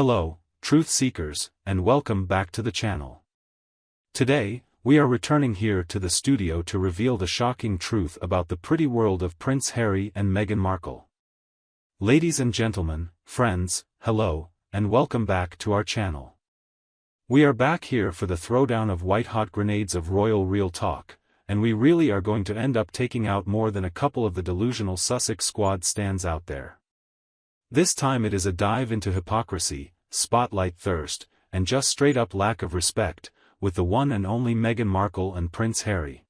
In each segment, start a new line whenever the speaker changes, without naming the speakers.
Hello, truth seekers, and welcome back to the channel. Today, we are returning here to the studio to reveal the shocking truth about the pretty world of Prince Harry and Meghan Markle. Ladies and gentlemen, friends, hello, and welcome back to our channel. We are back here for the throwdown of white-hot grenades of royal real talk, and we really are going to end up taking out more than a couple of the delusional Sussex squad stands out there. This time it is a dive into hypocrisy, spotlight thirst, and just straight-up lack of respect, with the one and only Meghan Markle and Prince Harry.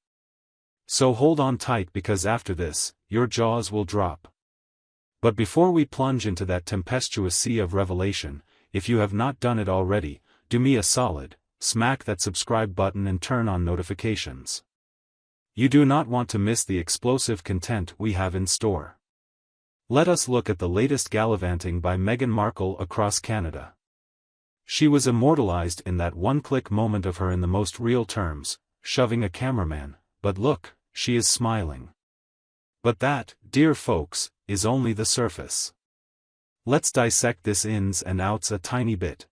So hold on tight because after this, your jaws will drop. But before we plunge into that tempestuous sea of revelation, if you have not done it already, do me a solid, smack that subscribe button and turn on notifications. You do not want to miss the explosive content we have in store. Let us look at the latest gallivanting by Meghan Markle across Canada. She was immortalized in that one-click moment of her in the most real terms, shoving a cameraman, but look, she is smiling. But that, dear folks, is only the surface. Let's dissect this ins and outs a tiny bit.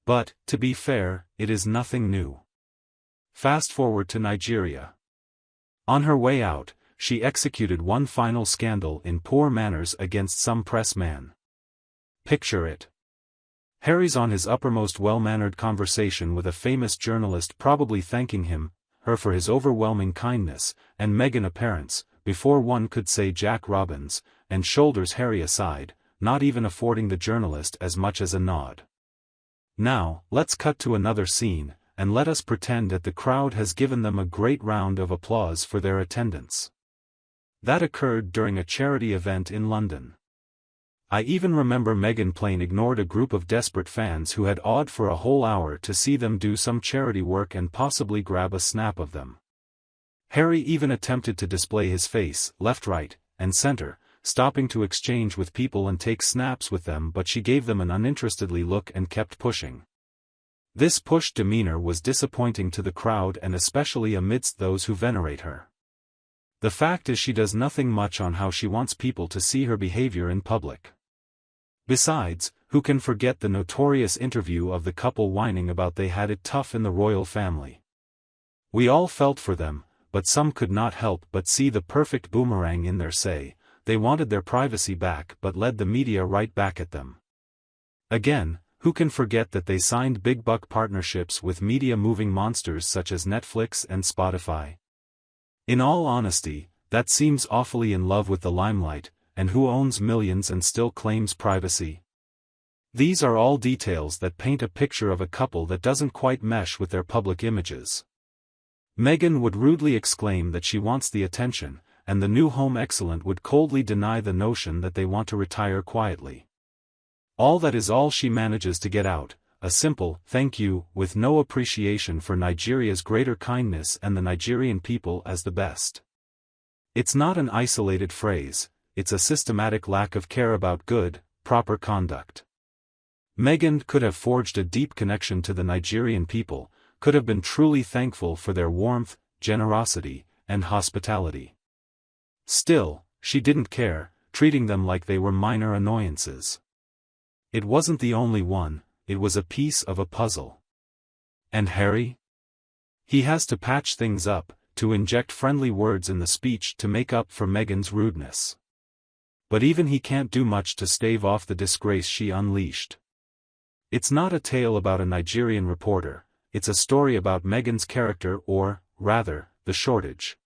But, to be fair, it is nothing new. Fast forward to Nigeria. On her way out, she executed one final scandal in poor manners against some press man. Picture it. Harry's on his uppermost well-mannered conversation with a famous journalist probably thanking her for his overwhelming kindness, and Meghan appearance, before one could say Jack Robbins, and shoulders Harry aside, not even affording the journalist as much as a nod. Now, let's cut to another scene, and let us pretend that the crowd has given them a great round of applause for their attendance. That occurred during a charity event in London. I even remember Meghan plain ignored a group of desperate fans who had awed for a whole hour to see them do some charity work and possibly grab a snap of them. Harry even attempted to display his face, left, right, and center, stopping to exchange with people and take snaps with them, but she gave them an uninterestedly look and kept pushing. This pushed demeanor was disappointing to the crowd and especially amidst those who venerate her. The fact is she does nothing much on how she wants people to see her behavior in public. Besides, who can forget the notorious interview of the couple whining about they had it tough in the royal family? We all felt for them, but some could not help but see the perfect boomerang in their say. They wanted their privacy back but led the media right back at them. Again, who can forget that they signed big-buck partnerships with media-moving monsters such as Netflix and Spotify? In all honesty, that seems awfully in love with the limelight, and who owns millions and still claims privacy? These are all details that paint a picture of a couple that doesn't quite mesh with their public images. Meghan would rudely exclaim that she wants the attention, and the new home excellent would coldly deny the notion that they want to retire quietly. All that is all she manages to get out, a simple thank you, with no appreciation for Nigeria's greater kindness and the Nigerian people as the best. It's not an isolated phrase, it's a systematic lack of care about good, proper conduct. Meghan could have forged a deep connection to the Nigerian people, could have been truly thankful for their warmth, generosity, and hospitality. Still, she didn't care, treating them like they were minor annoyances. It wasn't the only one, it was a piece of a puzzle. And Harry? He has to patch things up, to inject friendly words in the speech to make up for Meghan's rudeness. But even he can't do much to stave off the disgrace she unleashed. It's not a tale about a Nigerian reporter, it's a story about Meghan's character or, rather, the shortage.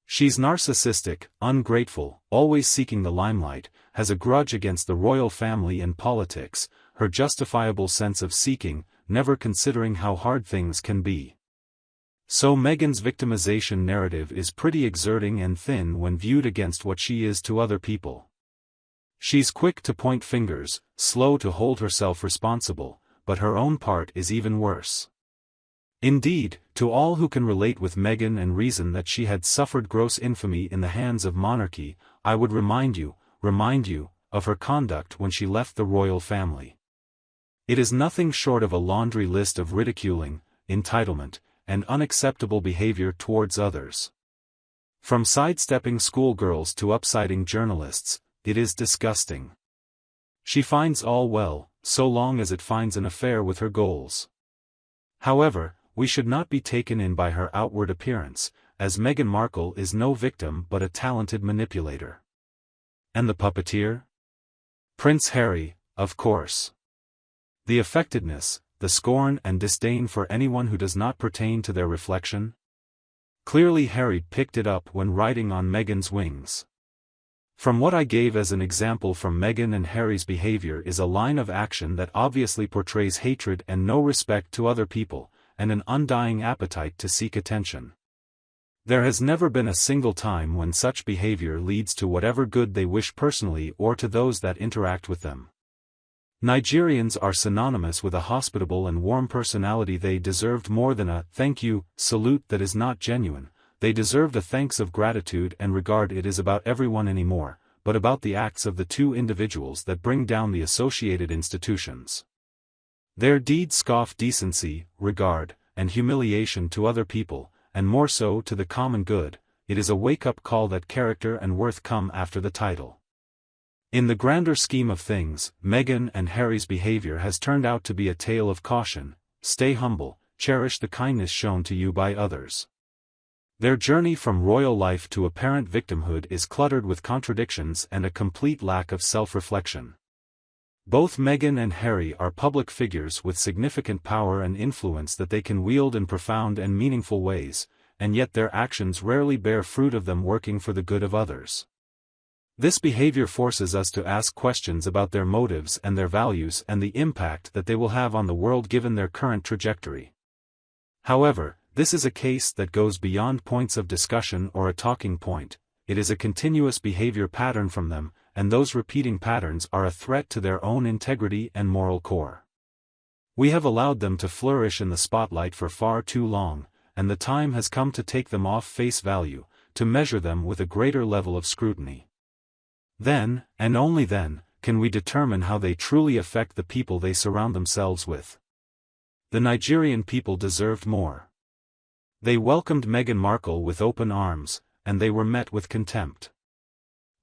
She's narcissistic, ungrateful, always seeking the limelight, has a grudge against the royal family and politics, her justifiable sense of seeking, never considering how hard things can be. So Meghan's victimization narrative is pretty exerting and thin when viewed against what she is to other people. She's quick to point fingers, slow to hold herself responsible, but her own part is even worse. Indeed, to all who can relate with Meghan and reason that she had suffered gross infamy in the hands of monarchy, I would remind you, of her conduct when she left the royal family. It is nothing short of a laundry list of ridiculing, entitlement, and unacceptable behavior towards others. From sidestepping schoolgirls to upsiding journalists, it is disgusting. She finds all well, so long as it finds an affair with her goals. However, we should not be taken in by her outward appearance, as Meghan Markle is no victim but a talented manipulator. And the puppeteer? Prince Harry, of course. The affectedness, the scorn and disdain for anyone who does not pertain to their reflection? Clearly Harry picked it up when riding on Meghan's wings. From what I gave as an example from Meghan and Harry's behavior is a line of action that obviously portrays hatred and no respect to other people, and an undying appetite to seek attention. There has never been a single time when such behavior leads to whatever good they wish personally or to those that interact with them. Nigerians are synonymous with a hospitable and warm personality. They deserved more than a "thank you" salute that is not genuine. They deserved a thanks of gratitude and regard. It is about everyone anymore, but about the acts of the two individuals that bring down the associated institutions. Their deeds scoff decency, regard, and humiliation to other people, and more so to the common good. It is a wake-up call that character and worth come after the title. In the grander scheme of things, Meghan and Harry's behavior has turned out to be a tale of caution. Stay humble, cherish the kindness shown to you by others. Their journey from royal life to apparent victimhood is cluttered with contradictions and a complete lack of self-reflection. Both Meghan and Harry are public figures with significant power and influence that they can wield in profound and meaningful ways, and yet their actions rarely bear fruit of them working for the good of others. This behavior forces us to ask questions about their motives and their values and the impact that they will have on the world given their current trajectory. However, this is a case that goes beyond points of discussion or a talking point. It is a continuous behavior pattern from them, and those repeating patterns are a threat to their own integrity and moral core. We have allowed them to flourish in the spotlight for far too long, and the time has come to take them off face value, to measure them with a greater level of scrutiny. Then, and only then, can we determine how they truly affect the people they surround themselves with. The Nigerian people deserved more. They welcomed Meghan Markle with open arms, and they were met with contempt.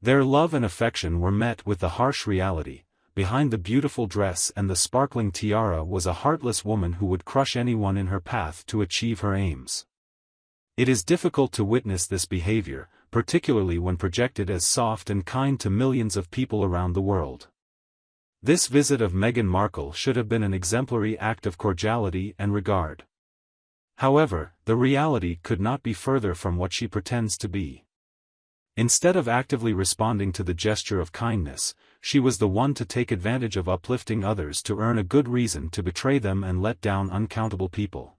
Their love and affection were met with the harsh reality. Behind the beautiful dress and the sparkling tiara was a heartless woman who would crush anyone in her path to achieve her aims. It is difficult to witness this behavior, particularly when projected as soft and kind to millions of people around the world. This visit of Meghan Markle should have been an exemplary act of cordiality and regard. However, the reality could not be further from what she pretends to be. Instead of actively responding to the gesture of kindness, she was the one to take advantage of uplifting others to earn a good reason to betray them and let down uncountable people.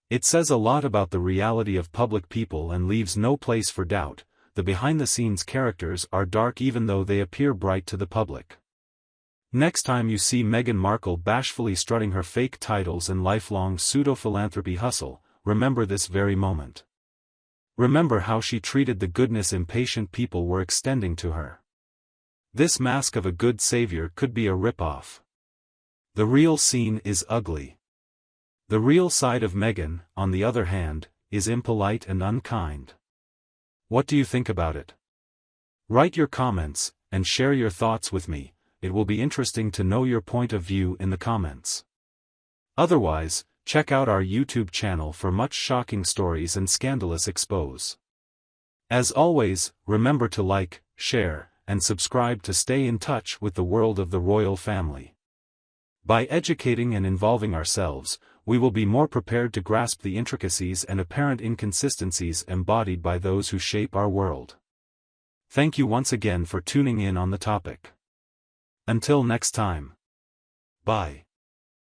It says a lot about the reality of public people and leaves no place for doubt. The behind-the-scenes characters are dark even though they appear bright to the public. Next time you see Meghan Markle bashfully strutting her fake titles and lifelong pseudo-philanthropy hustle, remember this very moment. Remember how she treated the goodness impatient people were extending to her. This mask of a good savior could be a rip-off. The real scene is ugly. The real side of Meghan, on the other hand, is impolite and unkind. What do you think about it? Write your comments, and share your thoughts with me. It will be interesting to know your point of view in the comments. Otherwise, check out our YouTube channel for much shocking stories and scandalous expose. As always, remember to like, share, and subscribe to stay in touch with the world of the royal family. By educating and involving ourselves, we will be more prepared to grasp the intricacies and apparent inconsistencies embodied by those who shape our world. Thank you once again for tuning in on the topic. Until next time. Bye.